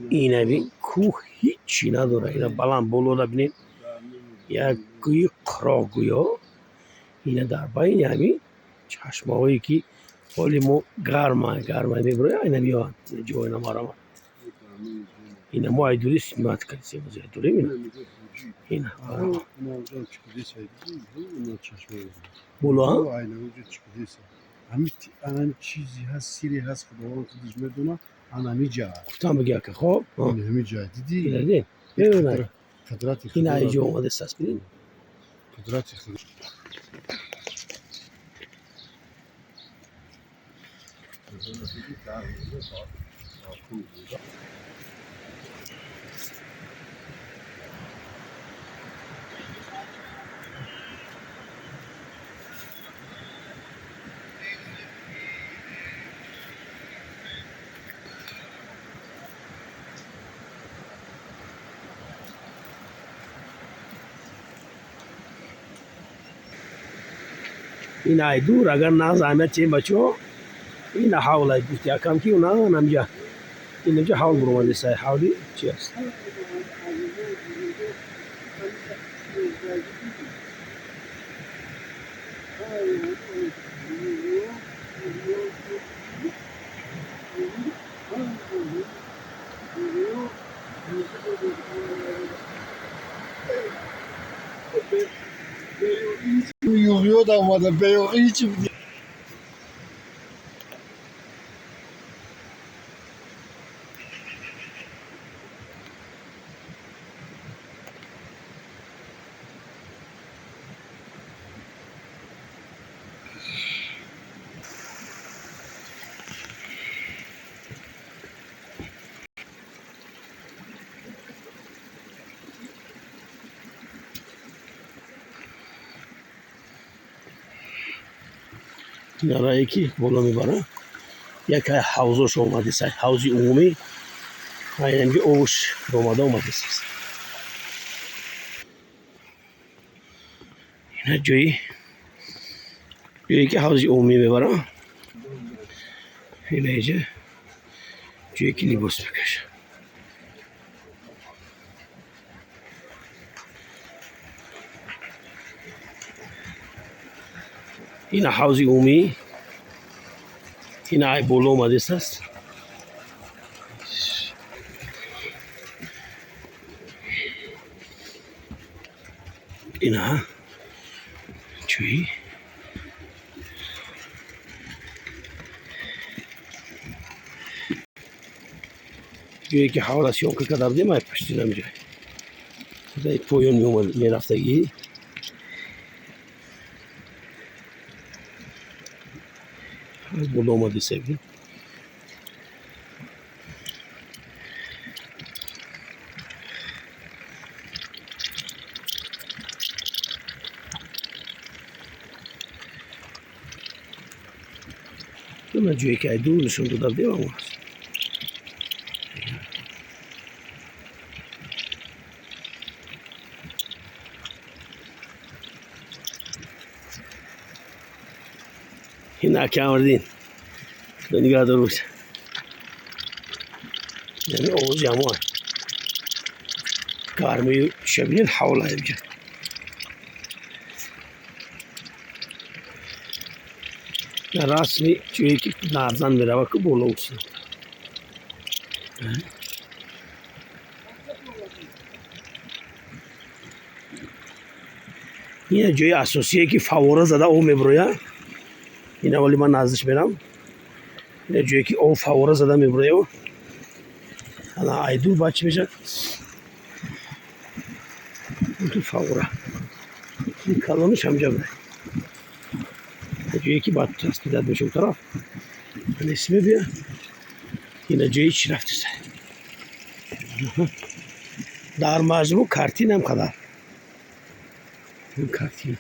اینمی کوه هیچی نداره. اینا بلند بالا ببینید یک گوی قراگویا اینا در بین همین چشمهایی که حالی ما گرمه میبره اینا میاد جای نمارم اینا ما ایدوری سیمت کردیم از ایدوری اینا بولا همین چیزی هست سیری هست خداوند خودش میدونه همین جا گفتم بگه که خب همین جا دیدی دیدی ببینید قدرت این خدا اینجا اومده است ببین قدرت خدا این ای دور اگر نزنه چه بچو این حاول ای گفت یکم که اونا نمیجا این نمیجا حاول برو اومده سای حالی چی است یوغیو da اومده بیوغی هیچی بودی اینا یکی بالا میبره یک حوضش اومده سای حوضی عمومی اینجا اوش اومده است اینا جایی که حوضی عمومی میبره اینا اینجا جایی که لباس بکشه این حوضی عمومی این ای بالا اومده است اینا جایی که حوالا سیون که کدر دیم ای پشتی نمیجای زای پویون میرفتگی از بالا اومده سبیل من جایی که دور نشون دادم دیم همون هست این نکه آوردین نگاه دروش یعنی اوزی همون گرمی شبیه حوله اینجا رسمی جایی که لرزن میره که بالا اوسید این جای اساسیه که فواره زده او میبرویه اینا ولی من نزدش میرم این جایی که او فواره زده میبرویه الان ایدور بچه میشه اون تو فواره این کلانش همجا بره جایی که باید تسلیدت میشه اون طرف من اسمه بیا این جایی چی رفته سه در مجموع کارتین هم قدر این کارتین